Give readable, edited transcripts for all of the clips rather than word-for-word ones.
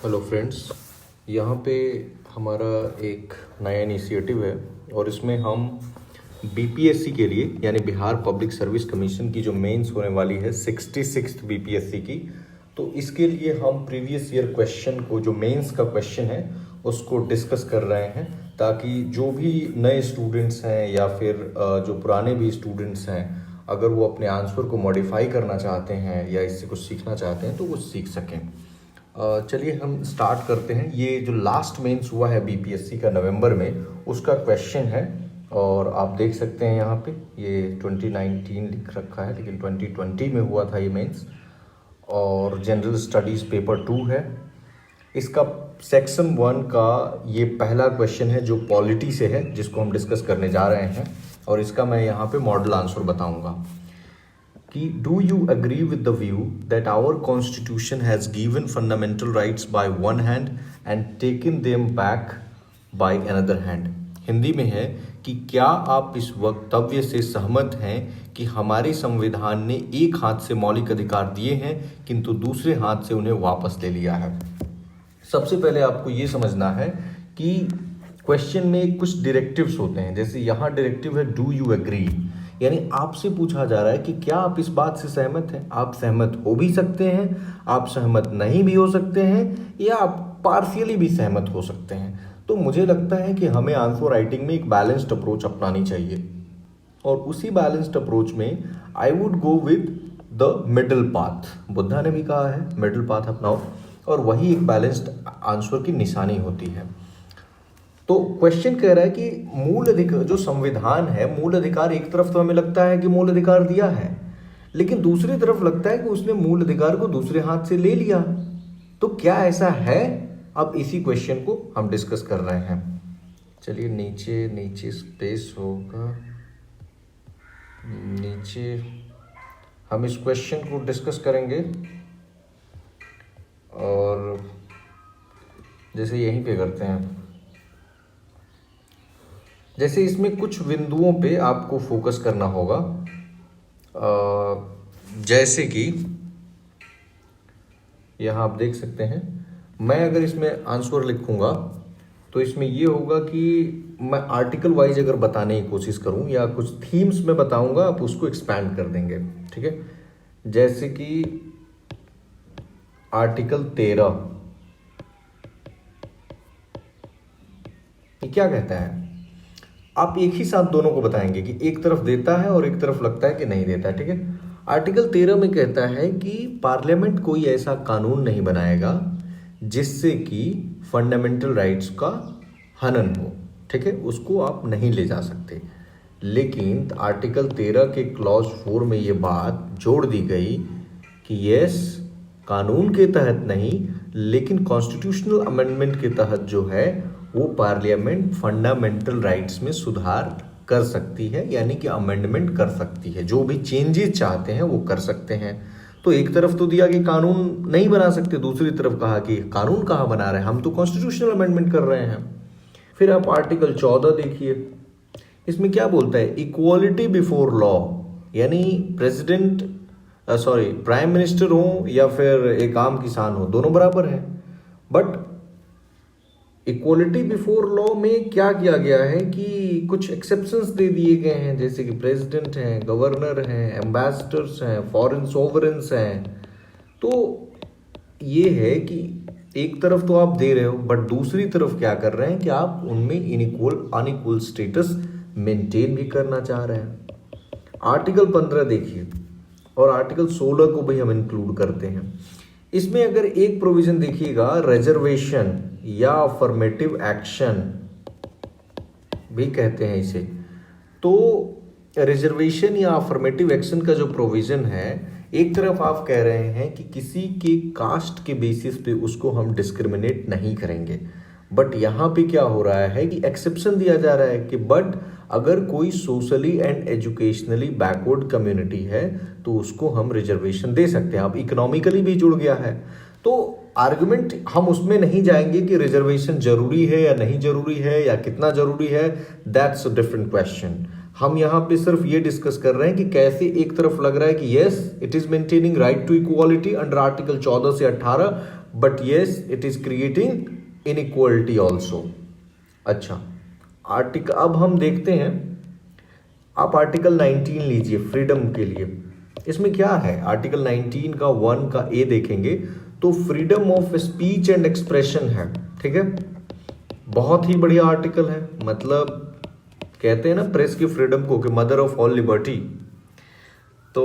Hello friends, यहाँ पे हमारा एक नया इनिशिएटिव है और इसमें हम बीपीएससी के लिए यानी बिहार पब्लिक सर्विस कमीशन की जो मेंस होने वाली है 66th बीपीएससी की, तो इसके लिए हम प्रीवियस ईयर क्वेश्चन को जो मेंस का क्वेश्चन है उसको डिस्कस कर रहे हैं, ताकि जो भी नए स्टूडेंट्स हैं या फिर जो पुराने भी स्टूडेंट्स हैं, अगर वो अपने आंसर को मॉडिफाई करना चाहते हैं या इससे कुछ सीखना चाहते हैं तो वो सीख सकें। चलिए हम स्टार्ट करते हैं। ये जो लास्ट मेंस हुआ है बीपीएससी का नवंबर में, उसका क्वेश्चन है और आप देख सकते हैं यहाँ पे ये 2019 लिख रखा है, लेकिन 2020 में हुआ था ये मेंस। और जनरल स्टडीज़ पेपर 2 है। इसका सेक्शन 1 का ये पहला क्वेश्चन है जो पॉलिटी से है, जिसको हम डिस्कस करने जा रहे हैं और इसका मैं यहाँ पे मॉडल आंसर बताऊँगा कि do you agree with the view that our constitution has given fundamental rights by one hand and taken them back by another hand. Hindi में है कि क्या आप इस वक्तव्य से सहमत हैं कि हमारे संविधान ने एक हाथ से मौलिक अधिकार दिए हैं किंतु दूसरे हाथ से उन्हें वापस ले लिया है। सबसे पहले आपको ये समझना है कि क्वेश्चन में कुछ डायरेक्टिव्स होते हैं। जैसे यहाँ डायरेक्टिव है डू यू एग्री, यानी आपसे पूछा जा रहा है कि क्या आप इस बात से सहमत हैं। आप सहमत हो भी सकते हैं, आप सहमत नहीं भी हो सकते हैं, या आप पार्शियली भी सहमत हो सकते हैं। तो मुझे लगता है कि हमें आंसर राइटिंग में एक बैलेंस्ड अप्रोच अपनानी चाहिए और उसी बैलेंस्ड अप्रोच में I would go with the middle path. Buddha ने भी कहा है मिडल पाथ अपनाओ, और वही एक बैलेंस्ड आंसर की निशानी होती है। तो क्वेश्चन कह रहा है कि मूल अधिकार जो संविधान है, मूल अधिकार एक तरफ तो हमें लगता है कि मूल अधिकार दिया है, लेकिन दूसरी तरफ लगता है कि उसने मूल अधिकार को दूसरे हाथ से ले लिया। तो क्या ऐसा है? अब इसी क्वेश्चन को हम डिस्कस कर रहे हैं। चलिए नीचे नीचे स्पेस होगा, नीचे हम इस क्वेश्चन को डिस्कस करेंगे और जैसे यहीं पे करते हैं, जैसे इसमें कुछ बिंदुओं पे आपको फोकस करना होगा। जैसे कि यहाँ आप देख सकते हैं, मैं अगर इसमें आंसर लिखूंगा तो इसमें ये होगा कि मैं आर्टिकल वाइज अगर बताने की कोशिश करूं या कुछ थीम्स में बताऊंगा, आप उसको एक्सपैंड कर देंगे। ठीक है, जैसे कि आर्टिकल 13 ये क्या कहता है, आप एक ही साथ दोनों को बताएंगे कि एक तरफ देता है और एक तरफ लगता है कि नहीं देता है। ठीक है, आर्टिकल 13 में कहता है कि पार्लियामेंट कोई ऐसा कानून नहीं बनाएगा जिससे कि फंडामेंटल राइट्स का हनन हो। ठीक है, उसको आप नहीं ले जा सकते। लेकिन आर्टिकल 13 के क्लॉज 4 में ये बात जोड़ दी गई कि यस, कानून के तहत नहीं लेकिन कॉन्स्टिट्यूशनल अमेंडमेंट के तहत जो है वो पार्लियामेंट फंडामेंटल राइट्स में सुधार कर सकती है, यानी कि अमेंडमेंट कर सकती है। जो भी चेंजेस चाहते हैं वो कर सकते हैं। तो एक तरफ तो दिया कि कानून नहीं बना सकते, दूसरी तरफ कहा कि कानून कहाँ बना रहे हैं, हम तो कॉन्स्टिट्यूशनल अमेंडमेंट कर रहे हैं। फिर आप आर्टिकल 14 देखिए, इसमें क्या बोलता है, इक्वालिटी बिफोर लॉ, यानी प्राइम मिनिस्टर हो या फिर एक आम किसान हो, दोनों बराबर हैं। बट इक्वालिटी बिफोर लॉ में क्या किया गया है कि कुछ एक्सेप्शंस दे दिए गए हैं, जैसे कि प्रेसिडेंट हैं, गवर्नर हैं, एम्बेसडर्स हैं, फॉरेन सोवरेंस हैं। तो ये है कि एक तरफ तो आप दे रहे हो, बट दूसरी तरफ क्या कर रहे हैं कि आप उनमें अनइक्वल स्टेटस मेंटेन भी करना चाह रहे हैं। आर्टिकल 15 देखिए, और आर्टिकल 16 को भी हम इंक्लूड करते हैं। इसमें अगर एक प्रोविजन देखिएगा, रिजर्वेशन या अफर्मेटिव एक्शन भी कहते हैं इसे, तो रिजर्वेशन या अफर्मेटिव एक्शन का जो प्रोविजन है, एक तरफ आप कह रहे हैं कि किसी के कास्ट के बेसिस पे उसको हम डिस्क्रिमिनेट नहीं करेंगे, बट यहाँ पे क्या हो रहा है कि एक्सेप्शन दिया जा रहा है कि बट अगर कोई socially and educationally backward community है तो उसको हम रिजर्वेशन दे सकते हैं। अब इकोनॉमिकली भी जुड़ गया है, तो आर्गुमेंट हम उसमें नहीं जाएंगे कि रिजर्वेशन जरूरी है या नहीं जरूरी है या कितना जरूरी है, दैट्स अ डिफरेंट क्वेश्चन। हम यहाँ पे सिर्फ ये डिस्कस कर रहे हैं कि कैसे एक तरफ लग रहा है कि yes it is maintaining right to equality under article 14 से 18, but yes it is creating inequality also. अच्छा, आर्टिकल अब हम देखते हैं, आप आर्टिकल 19 लीजिए फ्रीडम के लिए। इसमें क्या है, आर्टिकल 19 का 1 का ए देखेंगे तो freedom of speech and expression है, ठीक है। बहुत ही बढ़िया आर्टिकल है, मतलब कहते हैं ना प्रेस की फ्रीडम को कि मदर ऑफ ऑल लिबर्टी। तो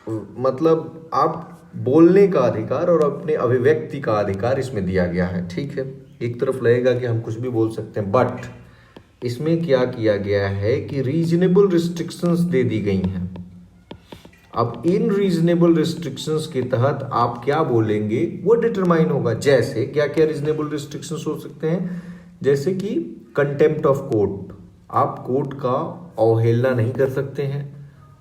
मतलब आप बोलने का अधिकार और अपने अभिव्यक्ति का अधिकार इसमें दिया गया है, ठीक है। एक तरफ लगेगा कि हम कुछ भी बोल सकते हैं, बट इसमें क्या किया गया है कि रीजनेबल रिस्ट्रिक्शंस दे दी गई हैं। अब इन रीजनेबल रिस्ट्रिक्शंस के तहत आप क्या बोलेंगे वो डिटरमाइन होगा। जैसे क्या क्या रीजनेबल रिस्ट्रिक्शंस हो सकते हैं, जैसे कि कंटेम्प्ट ऑफ कोर्ट, आप कोर्ट का अवहेलना नहीं कर सकते हैं।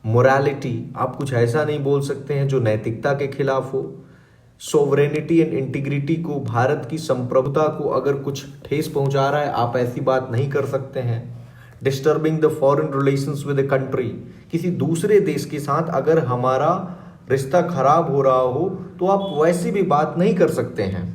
मोरालिटी, आप कुछ ऐसा नहीं बोल सकते हैं जो नैतिकता के खिलाफ हो। सोवरेनिटी एंड इंटीग्रिटी को, भारत की संप्रभुता को अगर कुछ ठेस पहुंचा रहा है आप ऐसी बात नहीं कर सकते हैं। Disturbing the foreign relations with the country, किसी दूसरे देश के साथ अगर हमारा रिश्ता खराब हो रहा हो तो आप वैसी भी बात नहीं कर सकते हैं।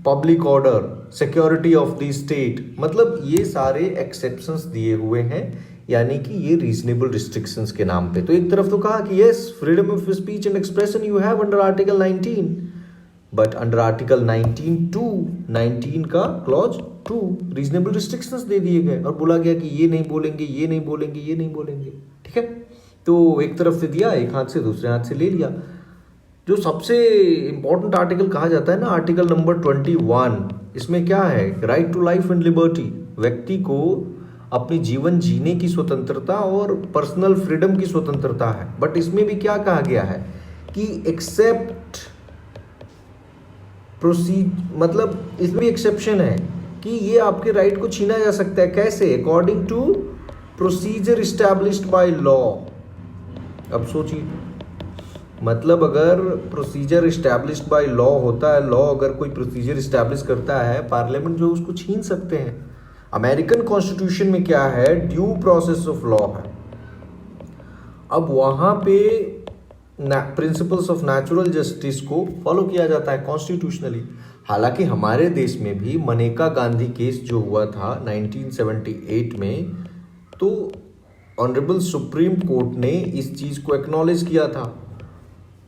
Public order, security of the state, मतलब ये सारे एक्सेप्शंस दिए हुए हैं, यानी कि ये रीजनेबल रिस्ट्रिक्शंस के नाम पे। तो एक तरफ तो कहा कि yes freedom of speech and expression you have under article 19, but under article 19 का क्लॉज 2 रीजनेबल रिस्ट्रिक्शंस दे दिए गए और बोला गया कि ये नहीं बोलेंगे, ये नहीं बोलेंगे, ये नहीं बोलेंगे, ठीक है। तो एक तरफ से दिया, एक हाथ से दूसरे हाथ से ले लिया। जो सबसे इंपॉर्टेंट आर्टिकल कहा जाता है ना, आर्टिकल नंबर 21, इसमें क्या है, right to life and liberty, व्यक्ति को अपनी जीवन जीने की स्वतंत्रता और पर्सनल फ्रीडम की स्वतंत्रता है। बट इसमें भी क्या कहा गया है कि एक्सेप्ट प्रोसीड, मतलब इसमें एक्सेप्शन है कि ये आपके राइट को छीना जा सकता है। कैसे, according to procedure established by law. अब सोचिए, मतलब अगर प्रोसीजर इस्टेब्लिश्ड बाय लॉ होता है, लॉ अगर कोई प्रोसीजर इस्टेब्लिश करता है, पार्लियामेंट जो उसको छीन सकते हैं। अमेरिकन कॉन्स्टिट्यूशन में क्या है, ड्यू प्रोसेस ऑफ लॉ है। अब वहां पे प्रिंसिपल्स ऑफ नेचुरल जस्टिस को फॉलो किया जाता है कॉन्स्टिट्यूशनली। हालांकि हमारे देश में भी मनेका गांधी केस जो हुआ था 1978 में, तो ऑनरेबल सुप्रीम कोर्ट ने इस चीज को एक्नॉलेज किया था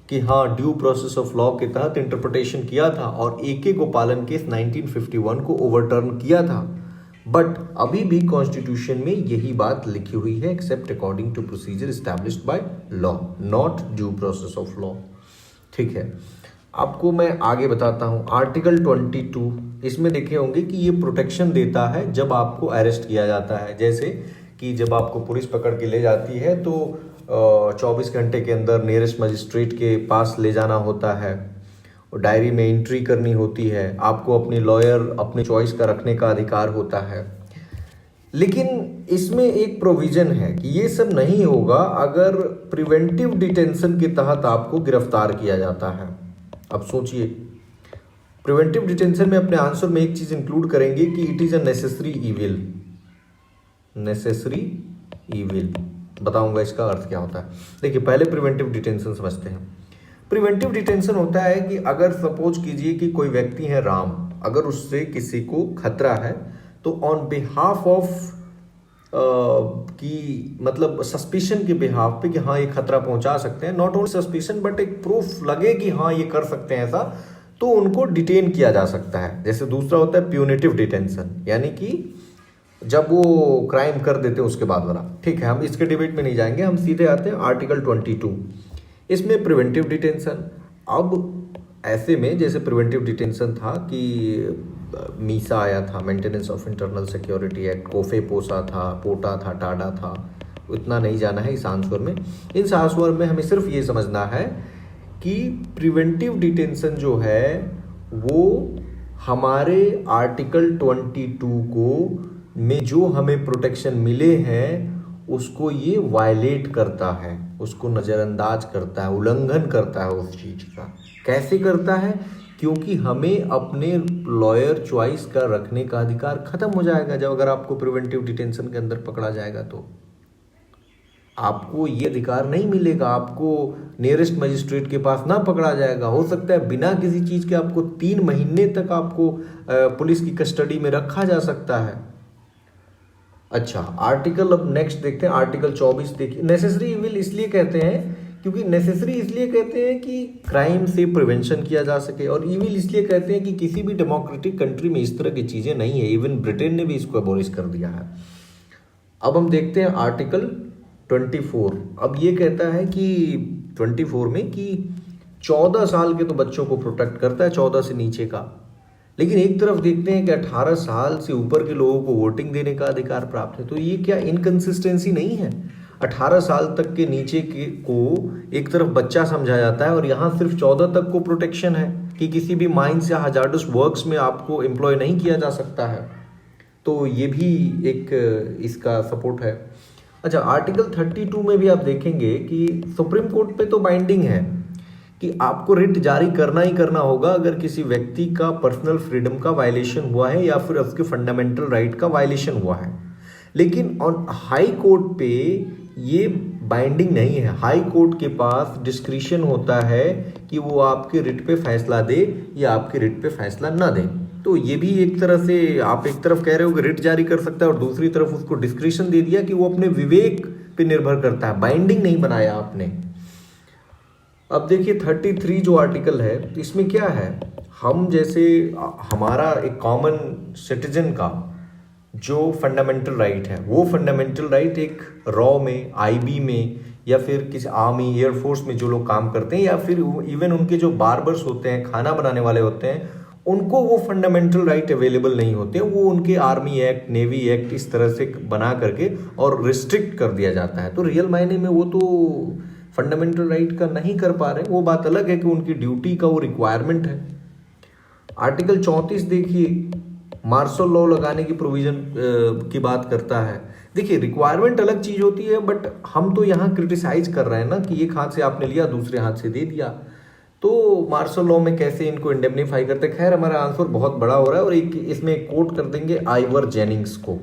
कि हाँ, ड्यू प्रोसेस ऑफ लॉ के तहत इंटरप्रिटेशन किया था और AK गोपालन केस 1951 को ओवरटर्न किया था। बट अभी भी कॉन्स्टिट्यूशन में यही बात लिखी हुई है, except according to procedure established by law, not due process of law, ठीक है। आपको मैं आगे बताता हूं, आर्टिकल 22, इसमें देखे होंगे कि ये प्रोटेक्शन देता है जब आपको अरेस्ट किया जाता है। जैसे कि जब आपको पुलिस पकड़ के ले जाती है तो 24 घंटे के अंदर नियरेस्ट मजिस्ट्रेट के पास ले जाना होता है और डायरी में एंट्री करनी होती है। आपको अपनी लॉयर अपने चॉइस का रखने का अधिकार होता है। लेकिन इसमें एक प्रोविजन है कि ये सब नहीं होगा अगर प्रिवेंटिव डिटेंशन के तहत आपको गिरफ्तार किया जाता है। अब सोचिए, प्रिवेंटिव डिटेंशन में अपने आंसर में एक चीज इंक्लूड करेंगे कि it is a necessary evil. Necessary evil बताऊंगा इसका अर्थ क्या होता है। देखिए, पहले प्रिवेंटिव डिटेंशन समझते हैं। प्रिवेंटिव डिटेंशन होता है कि अगर सपोज कीजिए कि कोई व्यक्ति है राम, अगर उससे किसी को खतरा है तो ऑन बिहाफ ऑफ कि मतलब सस्पिशन के बिहाफ पे कि हाँ ये खतरा पहुंचा सकते हैं, नॉट ओनली सस्पिशन बट एक प्रूफ लगे कि हाँ ये कर सकते हैं ऐसा, तो उनको डिटेन किया जा सकता है। जैसे दूसरा होता है प्यूनिटिव डिटेंशन, यानी कि जब वो क्राइम कर देते हैं उसके बाद वाला, ठीक है। हम इसके डिबेट में नहीं जाएंगे, हम सीधे आते हैं आर्टिकल 22, इसमें प्रिवेंटिव डिटेंशन। अब ऐसे में जैसे प्रिवेंटिव डिटेंशन था कि मीसा आया था, maintenance of internal security act, COFEPOSA था, पोटा था, टाडा था, उतना नहीं जाना है इस आंसर में। इस आंसर में हमें सिर्फ ये समझना है कि प्रिवेंटिव डिटेंशन जो है वो हमारे आर्टिकल 22 को में जो हमें प्रोटेक्शन मिले हैं उसको ये वायलेट करता है, उसको नज़रअंदाज करता है, उल्लंघन करता है उस चीज़ का। कैसे करता है? क्योंकि हमें अपने लॉयर चॉइस का रखने का अधिकार खत्म हो जाएगा जब अगर आपको प्रिवेंटिव डिटेंशन के अंदर पकड़ा जाएगा तो। आपको ये अधिकार नहीं मिलेगा, आपको नियरेस्ट मजिस्ट्रेट के पास ना पकड़ा जाएगा। हो सकता है बिना किसी चीज़ के आपको 3 महीने तक आपको पुलिस की कस्टडी में रखा जा सकता है। अच्छा, आर्टिकल अब नेक्स्ट देखते हैं, आर्टिकल 24 देखिए। नेसेसरी इविल इसलिए कहते हैं क्योंकि नेसेसरी इसलिए कहते हैं कि क्राइम से प्रिवेंशन किया जा सके, और इविल इसलिए कहते हैं कि किसी भी डेमोक्रेटिक कंट्री में इस तरह की चीज़ें नहीं है। इवन ब्रिटेन ने भी इसको अबॉलिश कर दिया है। अब हम देखते हैं आर्टिकल 24। अब ये कहता है कि 24 में कि 14 साल के तो बच्चों को प्रोटेक्ट करता है, 14 से नीचे का। लेकिन एक तरफ देखते हैं कि 18 साल से ऊपर के लोगों को वोटिंग देने का अधिकार प्राप्त है। तो ये क्या इनकंसिस्टेंसी नहीं है? 18 साल तक के नीचे के को एक तरफ बच्चा समझा जाता है और यहाँ सिर्फ 14 तक को प्रोटेक्शन है कि किसी भी माइंस या हजार्डस वर्क्स में आपको एम्प्लॉय नहीं किया जा सकता है। तो ये भी एक इसका सपोर्ट है। अच्छा, आर्टिकल 32 में भी आप देखेंगे कि सुप्रीम कोर्ट पे तो बाइंडिंग है कि आपको रिट जारी करना ही करना होगा अगर किसी व्यक्ति का पर्सनल फ्रीडम का वायलेशन हुआ है या फिर उसके फंडामेंटल राइट का वायलेशन हुआ है। लेकिन ऑन हाई कोर्ट पे ये बाइंडिंग नहीं है। हाई कोर्ट के पास डिस्क्रिशन होता है कि वो आपके रिट पे फैसला दे या आपके रिट पे फैसला ना दे। तो ये भी एक तरह से आप एक तरफ कह रहे हो कि रिट जारी कर सकता है और दूसरी तरफ उसको डिस्क्रिशन दे दिया कि वो अपने विवेक पे निर्भर करता है, बाइंडिंग नहीं बनाया आपने। अब देखिए 33 जो आर्टिकल है, इसमें क्या है, हम जैसे हमारा एक कॉमन सिटीजन का जो फंडामेंटल राइट है, वो फंडामेंटल राइट एक रॉ में, आईबी में या फिर किसी आर्मी एयरफोर्स में जो लोग काम करते हैं या फिर इवन उनके जो बार्बर्स होते हैं, खाना बनाने वाले होते हैं, उनको वो फंडामेंटल राइट अवेलेबल नहीं होते। वो उनके आर्मी एक्ट, नेवी एक्ट इस तरह से बना करके और रिस्ट्रिक्ट कर दिया जाता है। तो रियल मायने में वो तो फंडामेंटल राइट का नहीं कर पा रहे। वो बात अलग है कि उनकी ड्यूटी का वो रिक्वायरमेंट है। आर्टिकल 34 देखिए, मार्शल लॉ लगाने की प्रोविजन की बात करता है। देखिए रिक्वायरमेंट अलग चीज होती है, बट हम तो यहाँ क्रिटिसाइज कर रहे हैं ना कि एक हाथ से आपने लिया दूसरे हाथ से दे दिया। तो मार्शल लॉ में कैसे इनको इंडेमनीफाई करते हैं। खैर हमारा आंसर बहुत बड़ा हो रहा है और एक इसमें कोट कर देंगे आइवर जेनिंग्स को।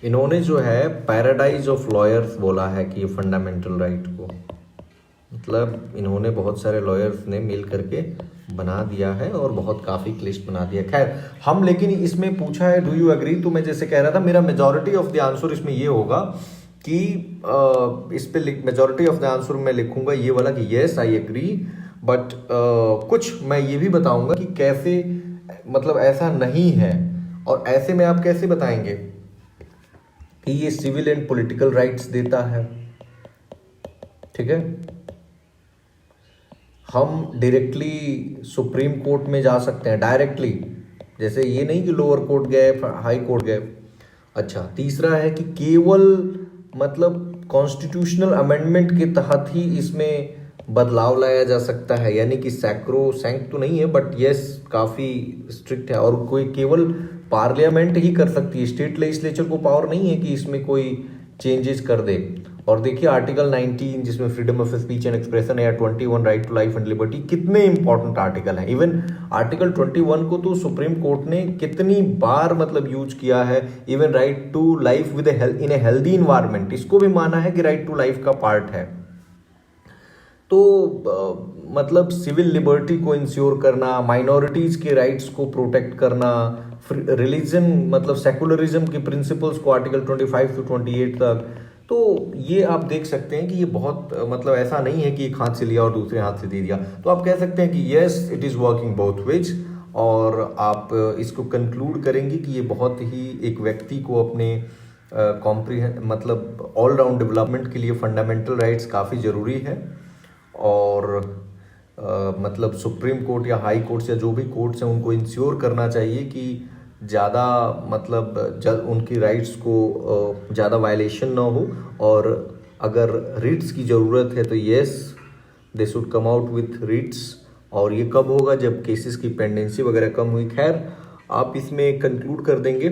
इन्होंने जो है पैराडाइज ऑफ लॉयर्स बोला है कि ये फंडामेंटल राइट को, मतलब इन्होंने बहुत सारे लॉयर्स ने मिल करके बना दिया है और बहुत काफ़ी क्लिष्ट बना दिया। खैर हम, लेकिन इसमें पूछा है डू यू एग्री, तो मैं जैसे कह रहा था मेरा मेजॉरिटी ऑफ द आंसर इसमें ये होगा कि इस पे मेजॉरिटी ऑफ द आंसर मैं लिखूंगा ये वाला कि येस आई एग्री। बट कुछ मैं ये भी बताऊंगा कि कैसे, मतलब ऐसा नहीं है। और ऐसे में आप कैसे बताएंगे कि ये सिविल एंड पॉलिटिकल राइट्स देता है। ठीक है, हम डायरेक्टली सुप्रीम कोर्ट में जा सकते हैं डायरेक्टली, जैसे ये नहीं कि लोअर कोर्ट गए, हाई कोर्ट गए। अच्छा, तीसरा है कि केवल मतलब कॉन्स्टिट्यूशनल अमेंडमेंट के तहत ही इसमें बदलाव लाया जा सकता है, यानी कि सैक्रो सैंक्ट तो नहीं है बट यस काफ़ी स्ट्रिक्ट है। और कोई केवल पार्लियामेंट ही कर सकती है, स्टेट लेजिस्लेचर को पावर नहीं है कि इसमें कोई चेंजेस कर दे। और देखिए आर्टिकल 19 जिसमें freedom of speech and expression है, या 21 right to life and liberty, कितने इंपॉर्टेंट आर्टिकल हैं। इवन आर्टिकल 21 को तो सुप्रीम कोर्ट ने कितनी बार मतलब यूज किया है। Even right to life within a healthy environment, इसको भी माना है कि राइट टू लाइफ का पार्ट है। तो मतलब सिविल लिबर्टी को इंश्योर करना, माइनॉरिटीज के राइट्स को प्रोटेक्ट करना, रिलीजन मतलब सेकुलरिज्म के प्रिंसिपल्स को आर्टिकल 25 से 28 तक। तो ये आप देख सकते हैं कि ये बहुत मतलब ऐसा नहीं है कि एक हाथ से लिया और दूसरे हाथ से दे दिया। तो आप कह सकते हैं कि yes it is working both ways, और आप इसको कंक्लूड करेंगे कि ये बहुत ही एक व्यक्ति को अपने कॉम्प्रिहेंड मतलब ऑलराउंड डेवलपमेंट के लिए फंडामेंटल राइट्स काफ़ी ज़रूरी है। और मतलब सुप्रीम कोर्ट या हाई कोर्ट्स या जो भी कोर्ट्स हैं उनको इंश्योर करना चाहिए कि ज़्यादा मतलब उनकी राइट्स को ज़्यादा वायलेशन ना हो। और अगर रिट्स की ज़रूरत है तो yes they should come out with writs. और ये कब होगा, जब केसेस की पेंडेंसी वगैरह कम हुई। खैर आप इसमें कंक्लूड कर देंगे।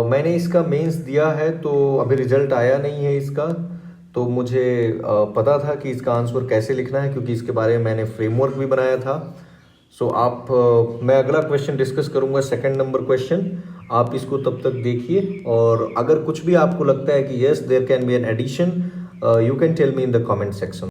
मैंने इसका मेंस दिया है तो अभी रिजल्ट आया नहीं है इसका, तो मुझे पता था कि इसका आंसर कैसे लिखना है क्योंकि इसके बारे में मैंने फ्रेमवर्क भी बनाया था। सो मैं अगला क्वेश्चन डिस्कस करूंगा, सेकंड नंबर क्वेश्चन। आप इसको तब तक देखिए, और अगर कुछ भी आपको लगता है कि yes there can be an addition, you can tell me in the comment section.